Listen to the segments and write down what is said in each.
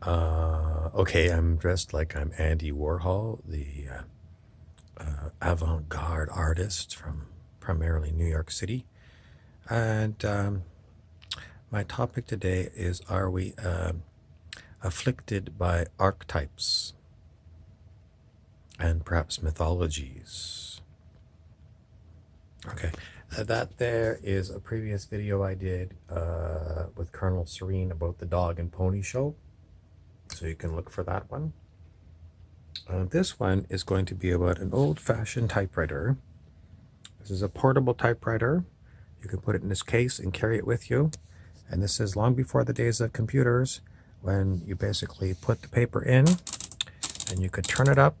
Okay, I'm dressed like I'm Andy Warhol, the avant-garde artist from primarily New York City. And my topic today is, are we afflicted by archetypes and perhaps mythologies? Okay, that there is a previous video I did with Colonel Serene about the dog and pony show. So you can look for that one. This one is going to be about an old-fashioned typewriter. This is a portable typewriter. You can put it in this case and carry it with you. And this is long before the days of computers, when you basically put the paper in and you could turn it up,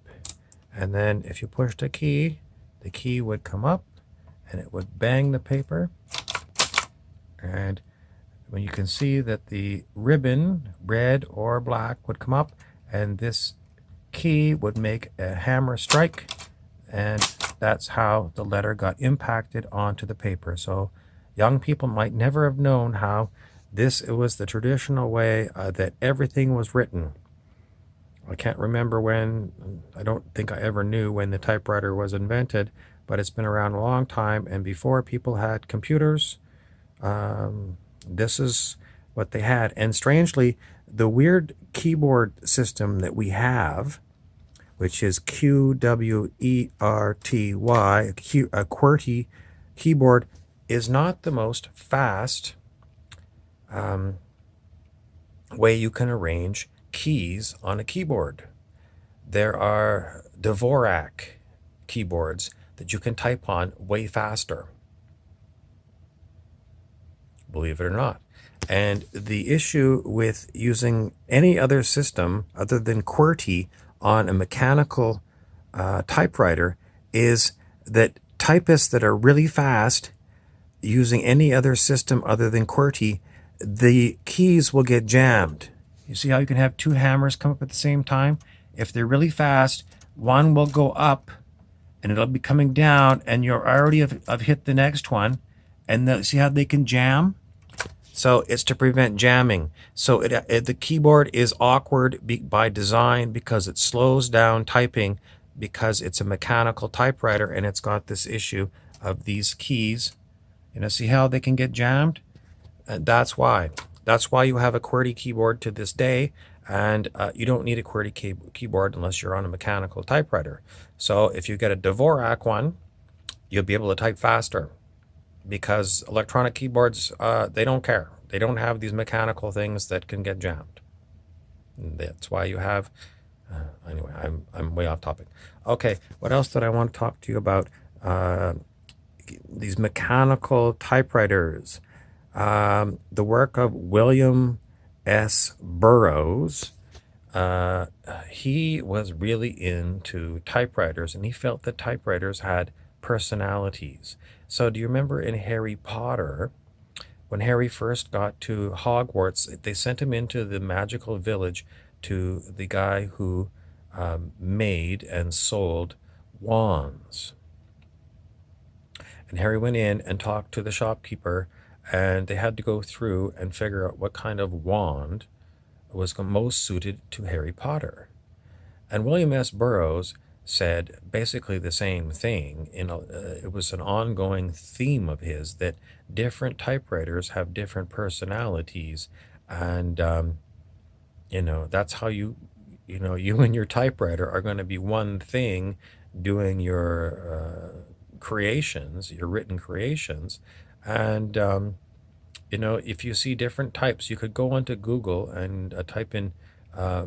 and then if you pushed a key, the key would come up and it would bang the paper. And when you can see that the ribbon, red or black, would come up, and this key would make a hammer strike, and that's how the letter got impacted onto the paper. So young people might never have known how it was the traditional way that everything was written. I can't remember when, I don't think I ever knew when the typewriter was invented, but it's been around a long time, and before people had computers, this is what they had. And strangely, the weird keyboard system that we have, which is QWERTY, a QWERTY keyboard, is not the most fast way you can arrange keys on a keyboard. There are Dvorak keyboards that you can type on way faster, believe it or not. And the issue with using any other system other than QWERTY on a mechanical typewriter is that typists that are really fast using any other system other than QWERTY, the keys will get jammed. You see how you can have two hammers come up at the same time? If they're really fast, one will go up and it'll be coming down, and you're already have hit the next one. And see how they can jam? So it's to prevent jamming. So the keyboard is awkward by design because it slows down typing, because it's a mechanical typewriter and it's got this issue of these keys. See how they can get jammed? And that's why. That's why you have a QWERTY keyboard to this day, and you don't need a QWERTY keyboard unless you're on a mechanical typewriter. So if you get a Dvorak one, you'll be able to type faster, because electronic keyboards, they don't care. They don't have these mechanical things that can get jammed. And that's why you have, anyway, I'm way off topic. Okay, what else did I want to talk to you about? These mechanical typewriters. The work of William S. Burrows. He was really into typewriters, and he felt that typewriters had personalities. So do you remember in Harry Potter, when Harry first got to Hogwarts, they sent him into the magical village to the guy who made and sold wands. And Harry went in and talked to the shopkeeper, and they had to go through and figure out what kind of wand was most suited to Harry Potter. And William S. Burrows said basically the same thing. It was an ongoing theme of his that different typewriters have different personalities, and that's how you and your typewriter are going to be one thing doing your creations, your written creations. And if you see different types, you could go onto Google and type in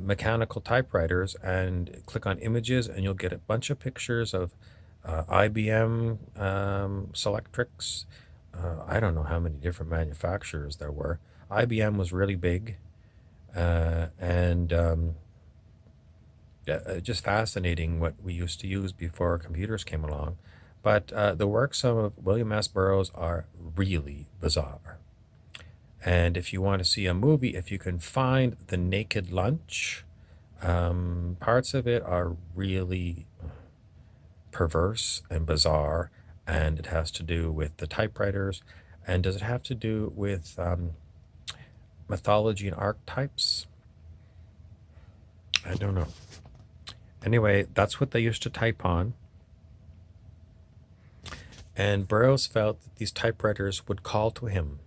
mechanical typewriters and click on images, and you'll get a bunch of pictures of IBM Selectrics. I don't know how many different manufacturers there were. IBM was really big, and just fascinating what we used to use before computers came along. But the works of William S. Burroughs are really bizarre. And if you want to see a movie, if you can find The Naked Lunch, parts of it are really perverse and bizarre, and it has to do with the typewriters. And does it have to do with mythology and archetypes? I don't know. Anyway, that's what they used to type on. And Burrows felt that these typewriters would call to him.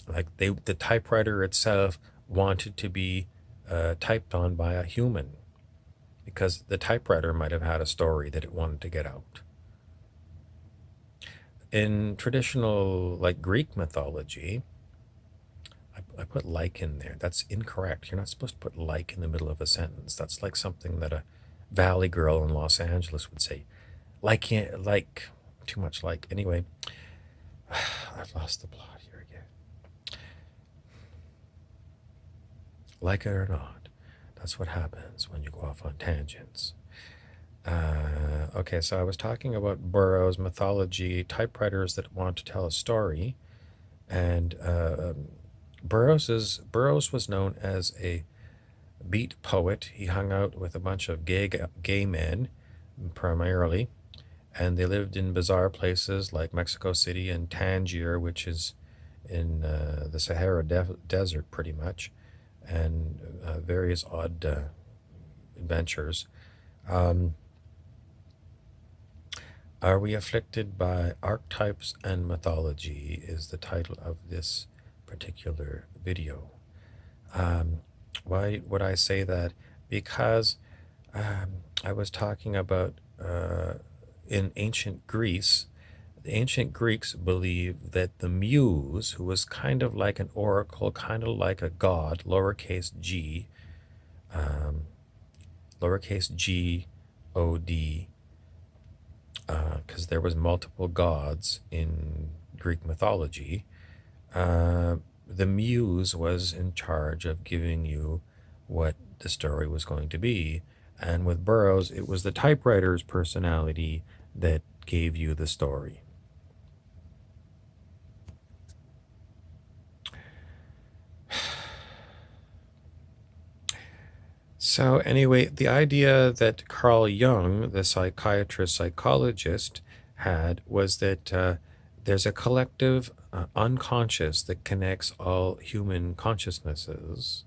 Like the typewriter itself wanted to be typed on by a human, because the typewriter might have had a story that it wanted to get out. In traditional, like, Greek mythology, I put like in there. That's incorrect. You're not supposed to put like in the middle of a sentence. That's like something that a valley girl in Los Angeles would say. Like, too much like. Anyway, I've lost the plot here again. Like it or not, that's what happens when you go off on tangents. Okay, so I was talking about Burroughs' mythology, typewriters that want to tell a story, and Burroughs was known as a beat poet. He hung out with a bunch of gay men, primarily, and they lived in bizarre places like Mexico City and Tangier, which is in the Sahara Desert, pretty much, and various odd adventures. Are We Afflicted by Archetypes and Mythology is the title of this particular video. Why would I say that? Because I was talking about in ancient Greece, the ancient Greeks believed that the muse, who was kind of like an oracle, kind of like a god, lowercase g O-D, because there was multiple gods in Greek mythology. The muse was in charge of giving you what the story was going to be. And with Burroughs, it was the typewriter's personality that gave you the story. So anyway, the idea that Carl Jung, the psychologist, had was that there's a collective unconscious that connects all human consciousnesses.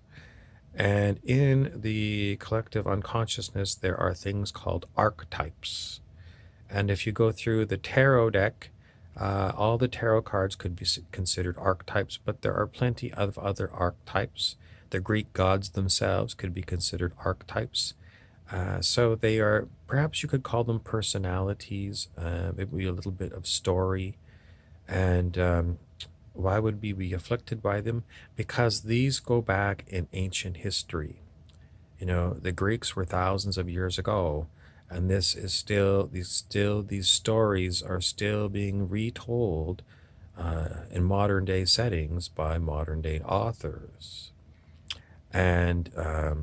And in the collective unconsciousness, there are things called archetypes. And if you go through the tarot deck, all the tarot cards could be considered archetypes, but there are plenty of other archetypes. The Greek gods themselves could be considered archetypes. So they are, perhaps you could call them personalities, maybe a little bit of story. And why would we be afflicted by them? Because these go back in ancient history. You know, the Greeks were thousands of years ago, and this is these stories are still being retold in modern day settings by modern day authors. And a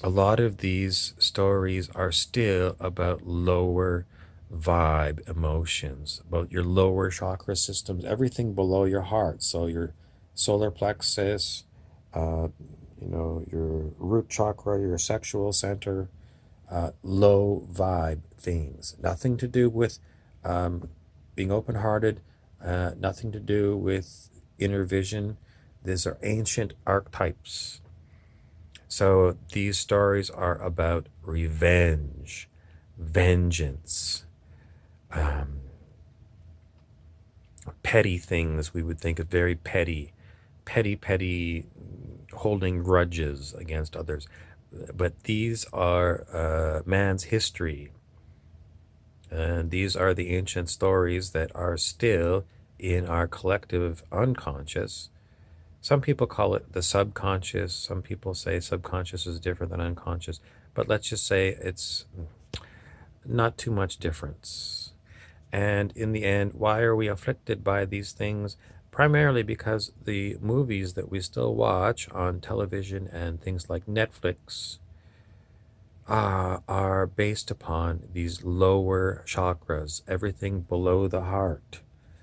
lot of these stories are still about lower vibe emotions, about your lower chakra systems, everything below your heart. So your solar plexus, your root chakra, your sexual center, low vibe things. Nothing to do with being open-hearted, nothing to do with inner vision. These are ancient archetypes. So these stories are about revenge, vengeance, petty things we would think of, very petty, holding grudges against others. But these are man's history. And these are the ancient stories that are still in our collective unconscious. Some people call it the subconscious. Some people say subconscious is different than unconscious. But let's just say it's not too much difference. And in the end, why are we afflicted by these things? Primarily because the movies that we still watch on television and things like Netflix are based upon these lower chakras, everything below the heart.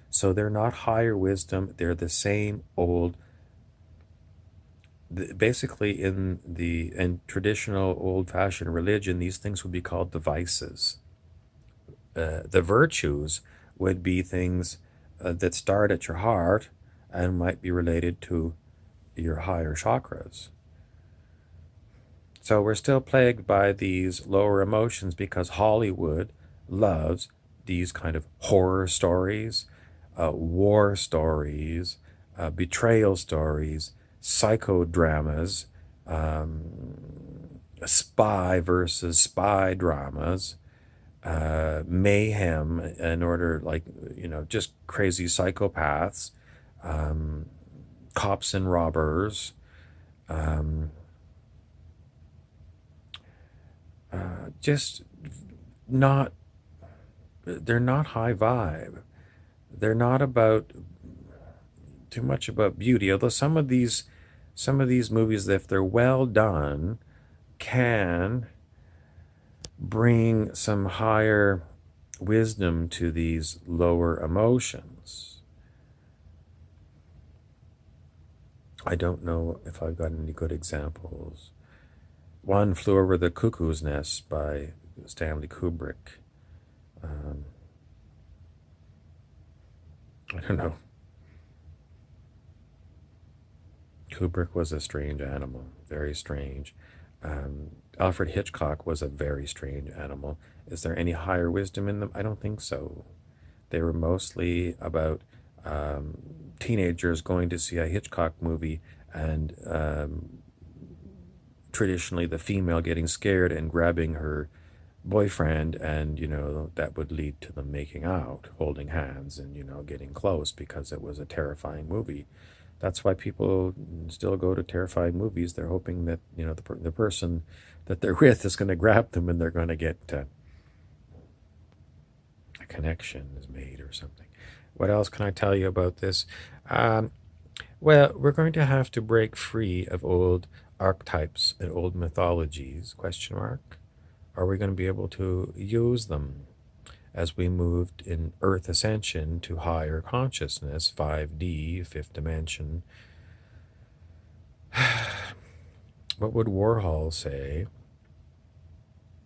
So they're not higher wisdom, they're the same old. Basically, in traditional old-fashioned religion, these things would be called the vices. The virtues would be things that start at your heart and might be related to your higher chakras. So we're still plagued by these lower emotions because Hollywood loves these kind of horror stories, war stories, betrayal stories, psychodramas, spy versus spy dramas, mayhem in order, like, just crazy psychopaths, cops and robbers, just not, they're not high vibe. They're not about too much about beauty. Although some of these movies, if they're well done, can bring some higher wisdom to these lower emotions. I don't know if I've got any good examples. One Flew Over the Cuckoo's Nest by Stanley Kubrick. I don't know. Kubrick was a strange animal, very strange. Alfred Hitchcock was a very strange animal. Is there any higher wisdom in them? I don't think so. They were mostly about teenagers going to see a Hitchcock movie and traditionally the female getting scared and grabbing her boyfriend, and that would lead to them making out, holding hands, and getting close because it was a terrifying movie. That's why people still go to terrifying movies. They're hoping that the person that they're with is going to grab them and they're going to get a connection is made or something. What else can I tell you about this? Well, we're going to have to break free of old archetypes and old mythologies, question mark. Are we going to be able to use them as we moved in Earth ascension to higher consciousness, 5D, fifth dimension? What would Warhol say?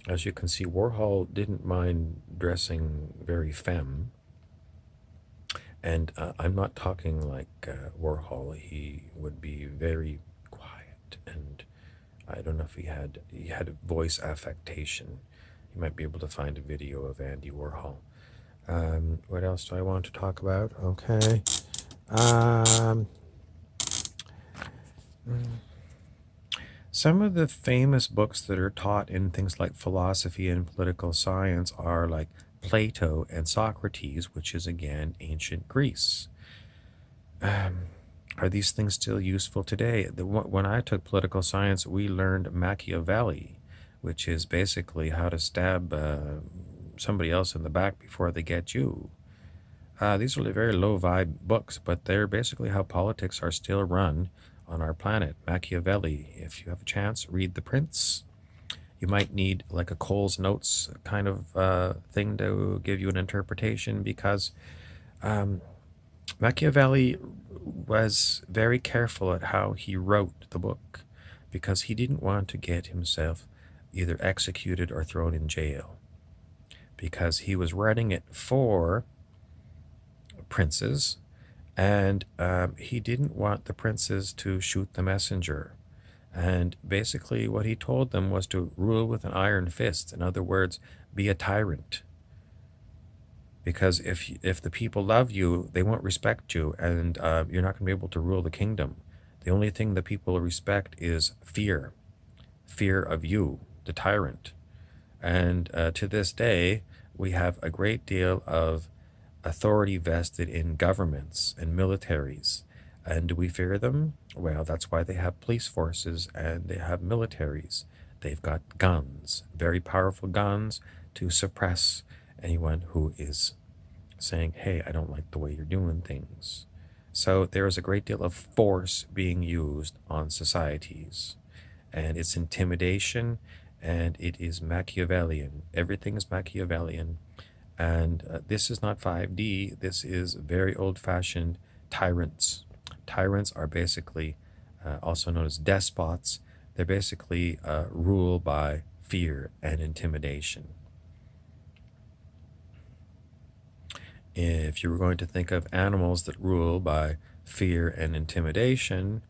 As you can see, Warhol didn't mind dressing very femme. And I'm not talking like Warhol. He would be very quiet, and I don't know if he had a voice affectation. You might be able to find a video of Andy Warhol. What else do I want to talk about? Okay. Some of the famous books that are taught in things like philosophy and political science are like Plato and Socrates, which is again ancient Greece. Are these things still useful today? When I took political science, we learned Machiavelli, which is basically how to stab somebody else in the back before they get you. These are very low vibe books, but they're basically how politics are still run on our planet. Machiavelli, if you have a chance, read The Prince. You might need like a Cole's Notes kind of thing to give you an interpretation, because Machiavelli was very careful at how he wrote the book, because he didn't want to get himself either executed or thrown in jail, because he was writing it for princes, and he didn't want the princes to shoot the messenger. And basically what he told them was to rule with an iron fist. In other words, be a tyrant. Because if the people love you, they won't respect you, and you're not going to be able to rule the kingdom. The only thing that people respect is fear of you, the tyrant. And to this day, we have a great deal of authority vested in governments and militaries. And do we fear them? Well, that's why they have police forces and they have militaries. They've got guns, very powerful guns, to suppress anyone who is saying, hey, I don't like the way you're doing things. So there is a great deal of force being used on societies. And it's intimidation, and it is Machiavellian. Everything is Machiavellian. And this is not 5D. This is very old-fashioned tyrants. Tyrants are basically also known as despots. They basically rule by fear and intimidation. If you were going to think of animals that rule by fear and intimidation,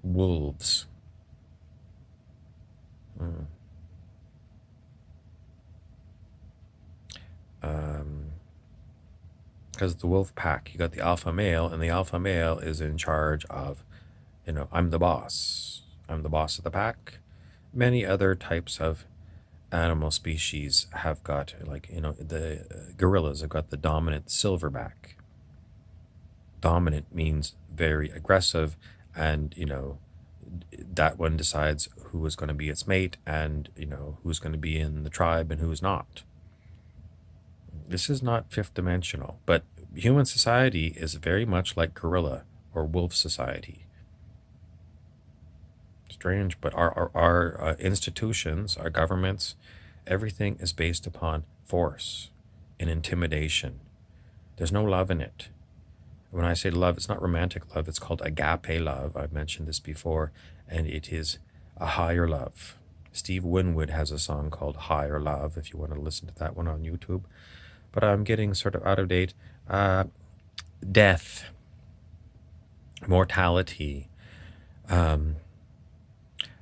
Wolves. Mm. Because the wolf pack, you got the alpha male, and the alpha male is in charge of, I'm the boss. I'm the boss of the pack. Many other types of animal species have got, like, the gorillas have got the dominant silverback. Dominant means very aggressive, and, that one decides who is going to be its mate, and, who's going to be in the tribe and who's not. This is not fifth dimensional, but human society is very much like gorilla or wolf society. Strange, but our institutions, our governments, everything is based upon force and intimidation. There's no love in it. When I say love, it's not romantic love. It's called agape love. I've mentioned this before, and it is a higher love. Steve Winwood has a song called Higher Love, if you want to listen to that one on YouTube. But I'm getting sort of out of date. Death, mortality.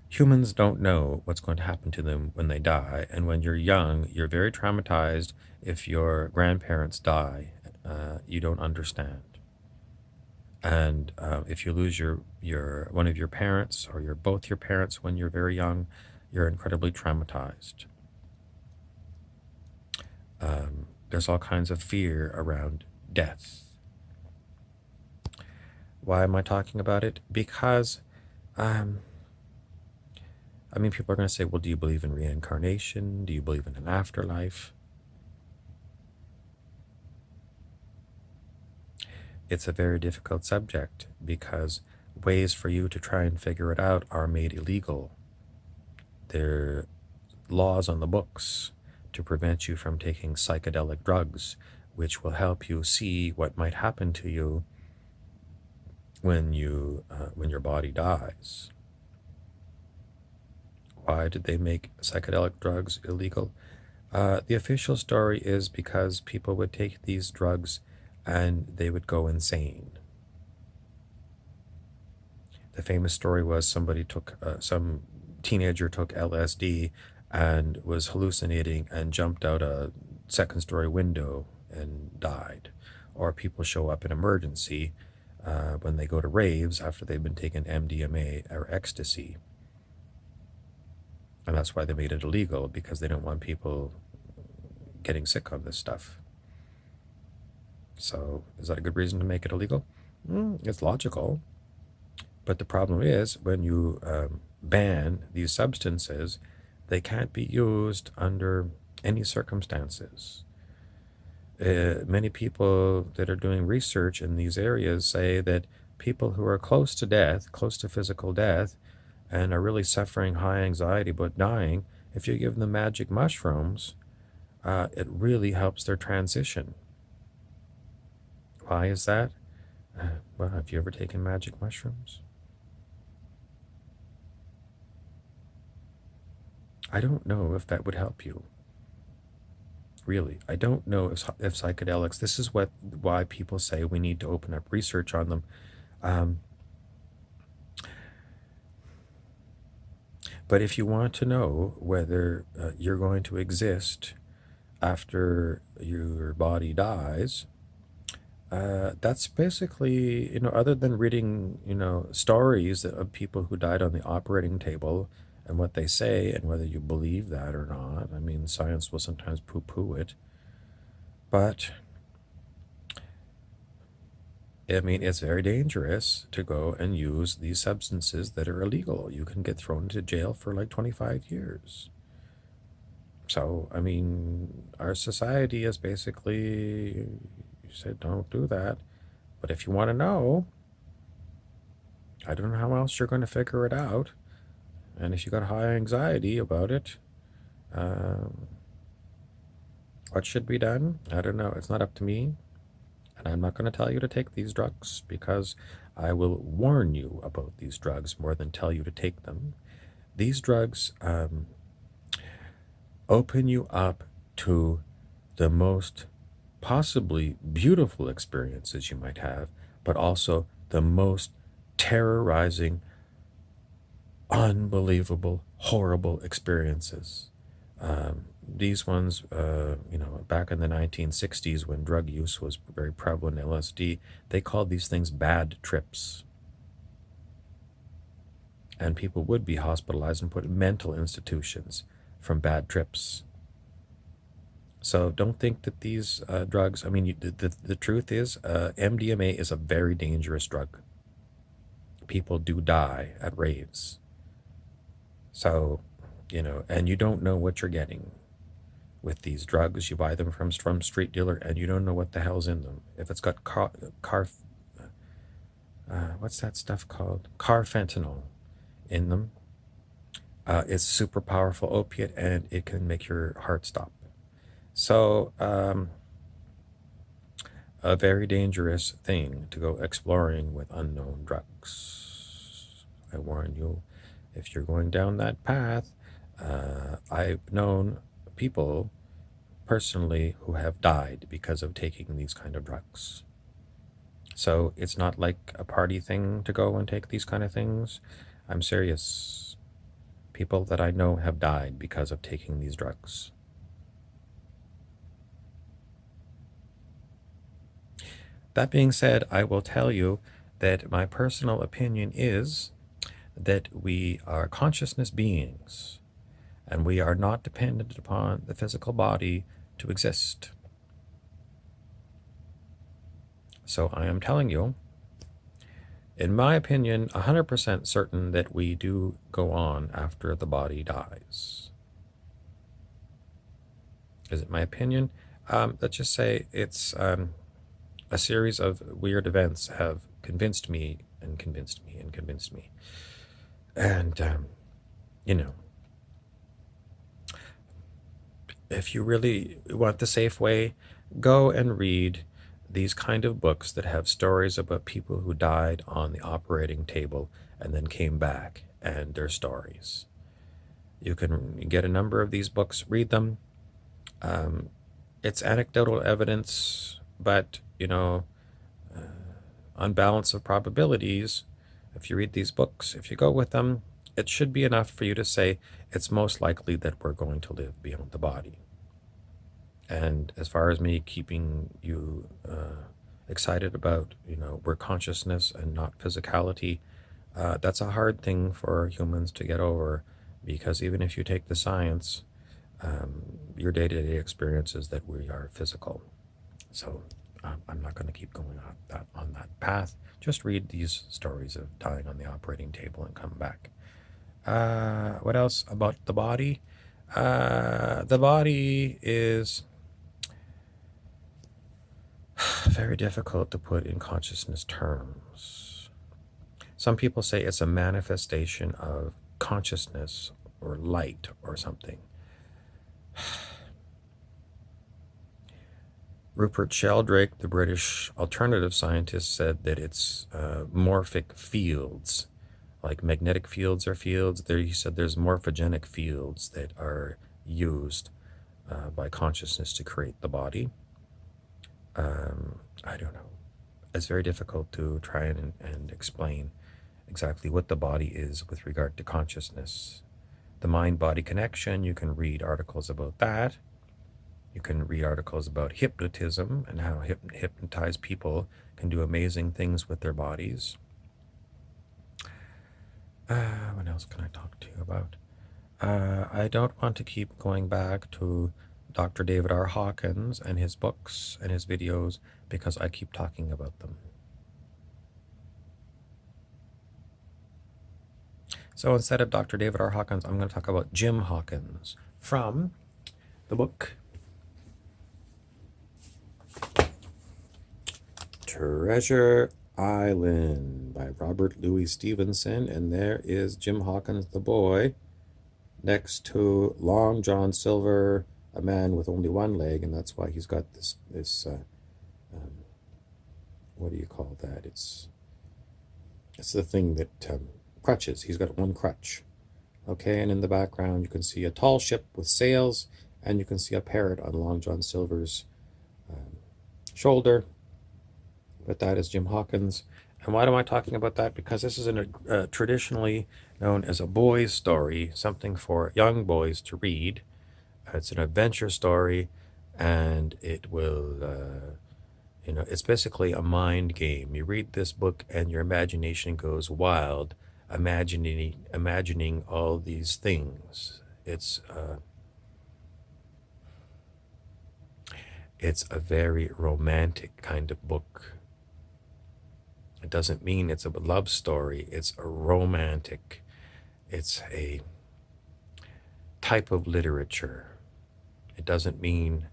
Humans don't know what's going to happen to them when they die. And when you're young, you're very traumatized. If your grandparents die, you don't understand. And if you lose your one of your parents or both your parents when you're very young, you're incredibly traumatized. There's all kinds of fear around death. Why am I talking about it? Because, people are going to say, well, do you believe in reincarnation? Do you believe in an afterlife? It's a very difficult subject because ways for you to try and figure it out are made illegal. There are laws on the books to prevent you from taking psychedelic drugs, which will help you see what might happen to you when your body dies. Why did they make psychedelic drugs illegal? The official story is because people would take these drugs and they would go insane. The famous story was some teenager took LSD and was hallucinating and jumped out a second-story window and died. Or people show up in emergency when they go to raves after they've been taking MDMA or ecstasy. And that's why they made it illegal, because they don't want people getting sick on this stuff. So is that a good reason to make it illegal? It's logical. But the problem is, when you ban these substances, they can't be used under any circumstances. Many people that are doing research in these areas say that people who are close to death, close to physical death, and are really suffering high anxiety about dying, if you give them magic mushrooms, it really helps their transition. Why is that? Well, have you ever taken magic mushrooms? I don't know if that would help you. Really, I don't know if psychedelics, this is why people say we need to open up research on them. But if you want to know whether you're going to exist after your body dies, that's basically, other than reading, stories of people who died on the operating table and what they say and whether you believe that or not. I mean, science will sometimes poo-poo it. But, it's very dangerous to go and use these substances that are illegal. You can get thrown into jail for like 25 years. So, our society is basically said, don't do that. But if you want to know, I don't know how else you're going to figure it out. And if you got high anxiety about it, what should be done? I don't know. It's not up to me. And I'm not going to tell you to take these drugs, because I will warn you about these drugs more than tell you to take them. These drugs open you up to the most possibly beautiful experiences you might have, but also the most terrorizing, unbelievable, horrible experiences. These ones, back in the 1960s when drug use was very prevalent, LSD, they called these things bad trips. And people would be hospitalized and put in mental institutions from bad trips. So don't think that these drugs, I mean, the truth is, MDMA is a very dangerous drug. People do die at raves. So, and you don't know what you're getting with these drugs. You buy them from street dealer, and you don't know what the hell's in them. If it's got what's that stuff called? Carfentanil in them. It's super powerful opiate, and it can make your heart stop. So, a very dangerous thing to go exploring with unknown drugs. I warn you, if you're going down that path, I've known people personally who have died because of taking these kind of drugs. So it's not like a party thing to go and take these kind of things. I'm serious. People that I know have died because of taking these drugs. That being said, I will tell you that my personal opinion is that we are consciousness beings, and we are not dependent upon the physical body to exist. So I am telling you, in my opinion, 100% certain that we do go on after the body dies. Is it my opinion? Let's just say it's a series of weird events have convinced me and convinced me and convinced me. And, if you really want the safe way, go and read these kind of books that have stories about people who died on the operating table and then came back, and their stories. You can get a number of these books, read them. It's anecdotal evidence, but, on balance of probabilities, if you read these books, if you go with them, it should be enough for you to say it's most likely that we're going to live beyond the body. And as far as me keeping you excited about, we're consciousness and not physicality, that's a hard thing for humans to get over, because even if you take the science, your day-to-day experience is that we are physical. So I'm not going to keep going on that path. Just read these stories of dying on the operating table and come back. What else about the body? The body is very difficult to put in consciousness terms. Some people say it's a manifestation of consciousness or light or something. Rupert Sheldrake, the British alternative scientist, said that it's morphic fields, like magnetic fields are fields. He said there's morphogenic fields that are used by consciousness to create the body. I don't know. It's very difficult to try and explain exactly what the body is with regard to consciousness. The mind-body connection, you can read articles about that. You can read articles about hypnotism and how hypnotized people can do amazing things with their bodies. What else can I talk to you about? I don't want to keep going back to Dr. David R. Hawkins and his books and his videos because I keep talking about them. So instead of Dr. David R. Hawkins, I'm going to talk about Jim Hawkins from the book Treasure Island by Robert Louis Stevenson. And there is Jim Hawkins, the boy, next to Long John Silver, a man with only one leg, and that's why he's got this what do you call that? It's the thing that crutches. He's got one crutch. Okay, and in the background you can see a tall ship with sails, and you can see a parrot on Long John Silver's shoulder. But that is Jim Hawkins, And why am I talking about that? Because this is traditionally known as a boy's story, something for young boys to read. It's an adventure story, and it will, it's basically a mind game. You read this book, and your imagination goes wild, imagining all these things. It's a very romantic kind of book. It doesn't mean it's a love story. It's a romantic. It's a type of literature. It doesn't mean,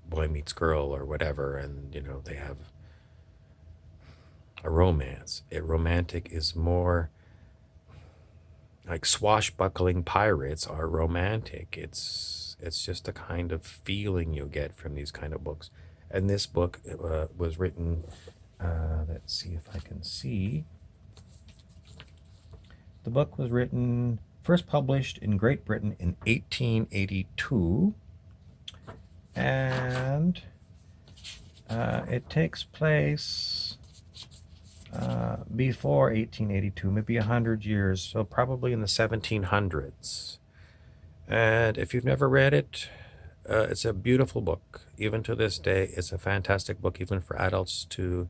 boy meets girl or whatever, and, they have a romance. Romantic is more like swashbuckling pirates are romantic. It's just a kind of feeling you get from these kind of books. And this book was written, let's see if I can see. The book was written, first published in Great Britain in 1882, and it takes place before 1882, maybe 100 years, so probably in the 1700s. And if you've never read it, it's a beautiful book. Even to this day, it's a fantastic book, even for adults to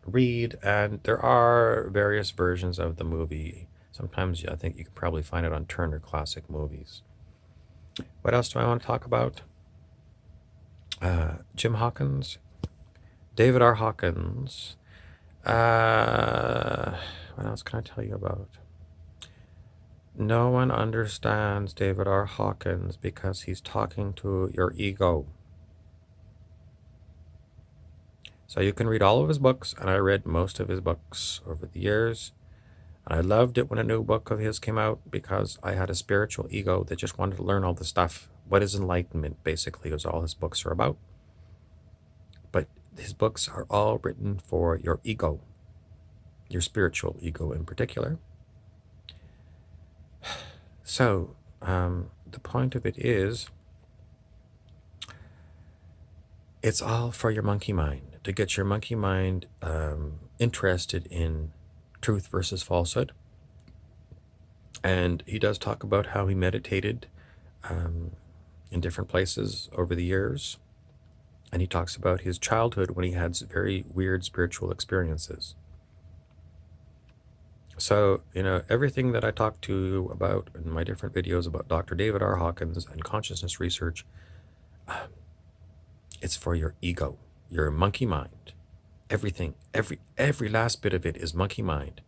read. And there are various versions of the movie. Sometimes I think you can probably find it on Turner Classic Movies. What else do I want to talk about? Jim Hawkins, David R. Hawkins. What else can I tell you about? No one understands David R. Hawkins because he's talking to your ego. So you can read all of his books, and I read most of his books over the years. I loved it when a new book of his came out because I had a spiritual ego that just wanted to learn all the stuff. What is enlightenment, basically, is all his books are about. But his books are all written for your ego, your spiritual ego in particular. So the point of it is, it's all for your monkey mind, to get your monkey mind interested in truth versus falsehood. And he does talk about how he meditated in different places over the years. And he talks about his childhood when he had very weird spiritual experiences. So, everything that I talk to you about in my different videos about Dr. David R. Hawkins and consciousness research, it's for your ego, your monkey mind. Everything, every last bit of it is monkey mind.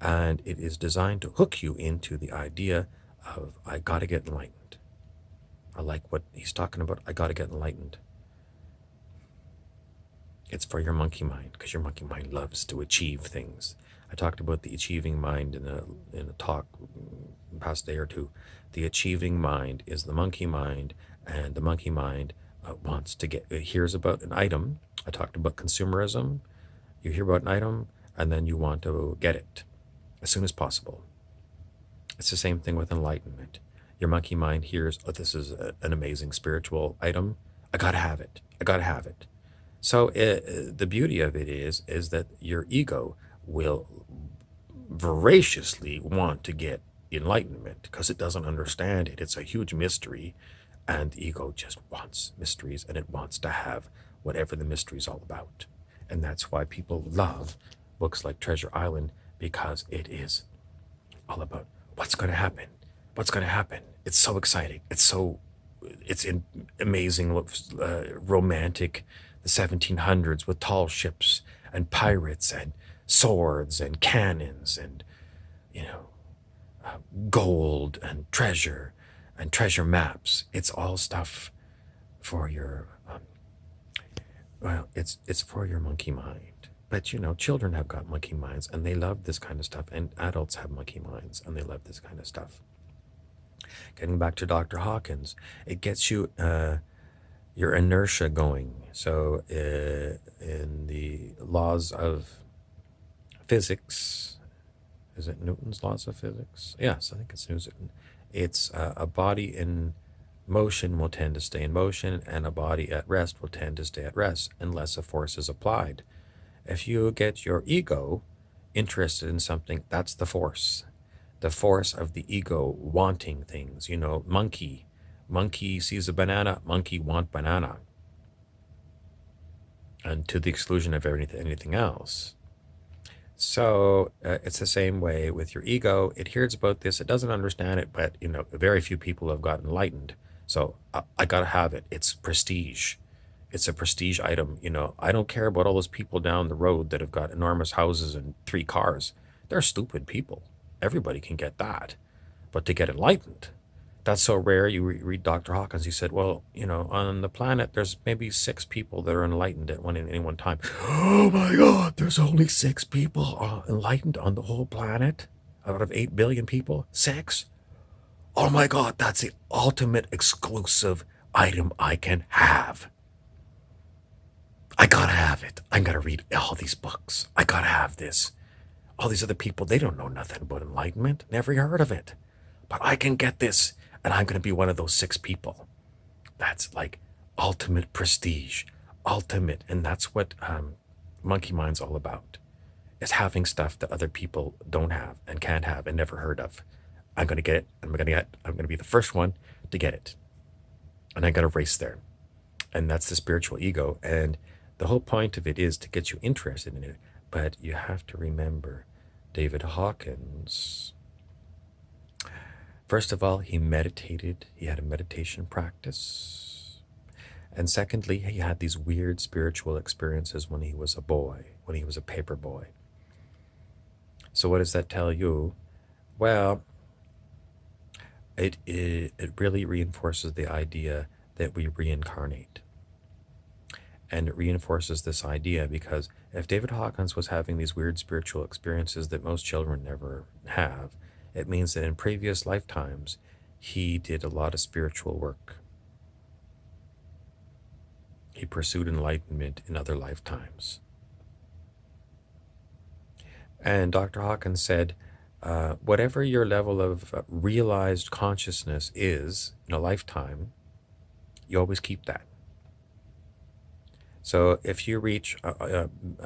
And it is designed to hook you into the idea of, I got to get enlightened. I like what he's talking about. I got to get enlightened. It's for your monkey mind, because your monkey mind loves to achieve things. I talked about the achieving mind in a talk in the past day or two. The achieving mind is the monkey mind, and the monkey mind wants to hears about an item. I talked about consumerism. You hear about an item, and then you want to get it as soon as possible. It's the same thing with enlightenment. Your monkey mind hears, oh, this is an amazing spiritual item. I got to have it. I got to have it. So the beauty of it is that your ego will voraciously want to get enlightenment because it doesn't understand it. It's a huge mystery, and the ego just wants mysteries, and it wants to have whatever the mystery is all about. And that's why people love books like Treasure Island, because it is all about what's going to happen. What's going to happen? It's so exciting. It's amazing, romantic, the 1700s with tall ships and pirates and swords and cannons and, gold and treasure maps. It's all stuff for your, it's for your monkey mind. But, children have got monkey minds, and they love this kind of stuff, and adults have monkey minds, and they love this kind of stuff. Getting back to Dr. Hawkins, it gets you your inertia going. So in the laws of physics, is it Newton's laws of physics? Yes, I think it's Newton. It's a body in motion will tend to stay in motion, and a body at rest will tend to stay at rest unless a force is applied. If you get your ego interested in something, that's the force. The force of the ego wanting things. You know, monkey sees a banana, monkey want banana, and to the exclusion of anything else. So it's the same way with your ego. It hears about this, it doesn't understand it, but you know, very few people have gotten enlightened. So I gotta have it. It's prestige. It's a prestige item. You know, I don't care about all those people down the road that have got enormous houses and 3 cars. They're stupid people. Everybody can get that. But to get enlightened, that's so rare. You read Dr. Hawkins, he said, well, you know, on the planet, there's maybe 6 people that are enlightened at any one time. Oh my God, there's only 6 people enlightened on the whole planet out of 8 billion people? 6? Oh my God, that's the ultimate exclusive item I can have. I gotta have it. I'm gonna read all these books. I gotta have this. All these other people, they don't know nothing about enlightenment. Never heard of it. But I can get this, and I'm gonna be one of those 6 people. That's like ultimate prestige, ultimate, and that's what Monkey Mind's all about. Is having stuff that other people don't have and can't have and never heard of. I'm gonna get it. I'm gonna be the first one to get it, and I'm gonna race there. And that's the spiritual ego. And the whole point of it is to get you interested in it. But you have to remember, David Hawkins, first of all, he meditated. He had a meditation practice. And secondly, he had these weird spiritual experiences when he was a boy, when he was a paper boy. So what does that tell you? Well, it really reinforces the idea that we reincarnate. And it reinforces this idea because if David Hawkins was having these weird spiritual experiences that most children never have, it means that in previous lifetimes, he did a lot of spiritual work. He pursued enlightenment in other lifetimes. And Dr. Hawkins said, whatever your level of realized consciousness is in a lifetime, you always keep that. So if you reach,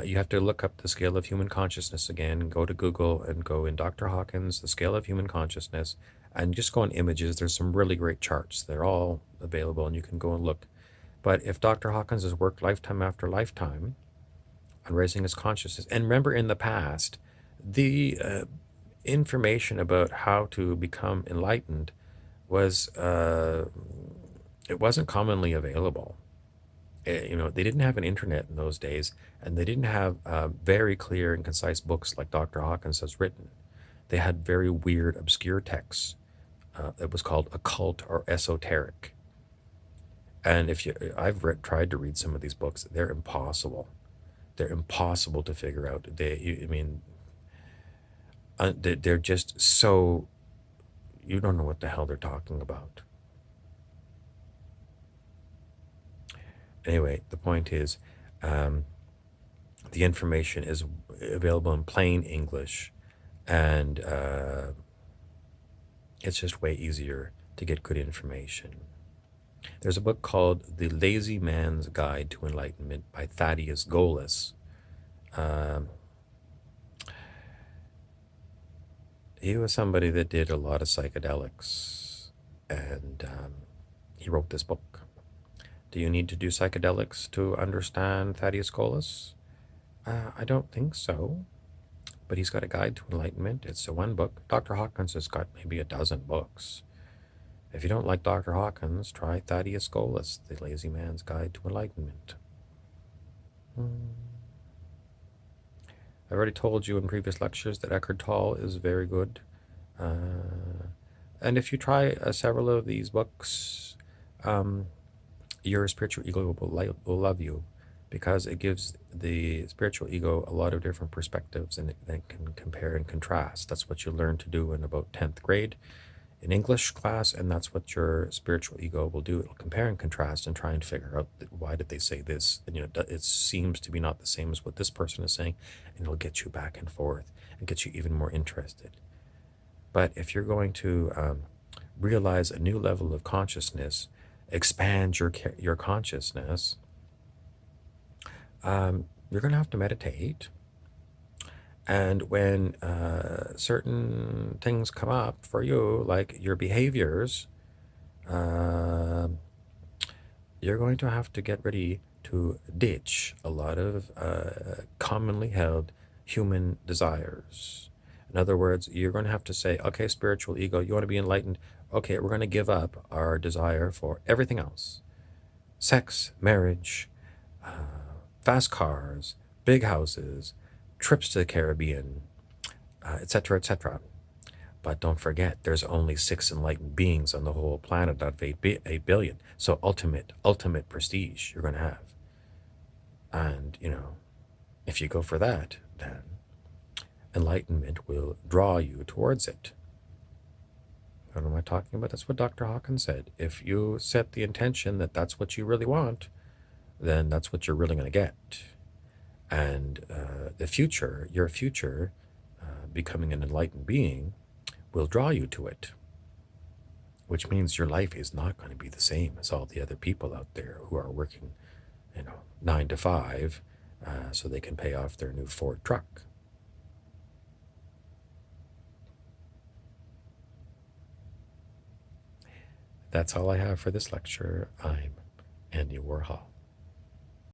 you have to look up the scale of human consciousness again, go to Google and go in Dr. Hawkins, the scale of human consciousness, and just go on images. There's some really great charts. They're all available and you can go and look. But if Dr. Hawkins has worked lifetime after lifetime on raising his consciousness, and remember in the past, the information about how to become enlightened was, it wasn't commonly available. You know, they didn't have an internet in those days, and they didn't have very clear and concise books like Dr. Hawkins has written. They had very weird, obscure texts. It was called occult or esoteric. And if you, I've tried to read some of these books. They're impossible. They're impossible to figure out. They're just so, you don't know what the hell they're talking about. Anyway, the point is, the information is available in plain English, and it's just way easier to get good information. There's a book called The Lazy Man's Guide to Enlightenment by Thaddeus Golas. He was somebody that did a lot of psychedelics, and he wrote this book. Do you need to do psychedelics to understand Thaddeus Golas? I don't think so. But he's got a guide to enlightenment. It's a one book. Dr. Hawkins has got maybe a dozen books. If you don't like Dr. Hawkins, try Thaddeus Golas, The Lazy Man's Guide to Enlightenment. I've already told you in previous lectures that Eckhart Tolle is very good. And if you try several of these books, your spiritual ego will love you, because it gives the spiritual ego a lot of different perspectives, and it can compare and contrast. That's what you learn to do in about 10th grade in English class, and that's what your spiritual ego will do. It'll compare and contrast and try and figure out why did they say this, and it seems to be not the same as what this person is saying, and it'll get you back and forth and get you even more interested. But if you're going to realize a new level of consciousness, expand your consciousness, You're going to have to meditate. And when certain things come up for you, like your behaviors, uh, you're going to have to get ready to ditch a lot of commonly held human desires. In other words, you're going to have to say, okay, spiritual ego, you want to be enlightened? Okay, we're going to give up our desire for everything else: sex, marriage, fast cars, big houses, trips to the Caribbean, etc., etc. But don't forget, there's only 6 enlightened beings on the whole planet out of 8 billion. So ultimate prestige you're going to have. And, if you go for that, then enlightenment will draw you towards it. What am I talking about? That's what Dr. Hawkins said. If you set the intention that that's what you really want, then that's what you're really going to get. And your future, becoming an enlightened being, will draw you to it, which means your life is not going to be the same as all the other people out there who are working, 9 to 5, so they can pay off their new Ford truck. That's all I have for this lecture. I'm Andy Warhol.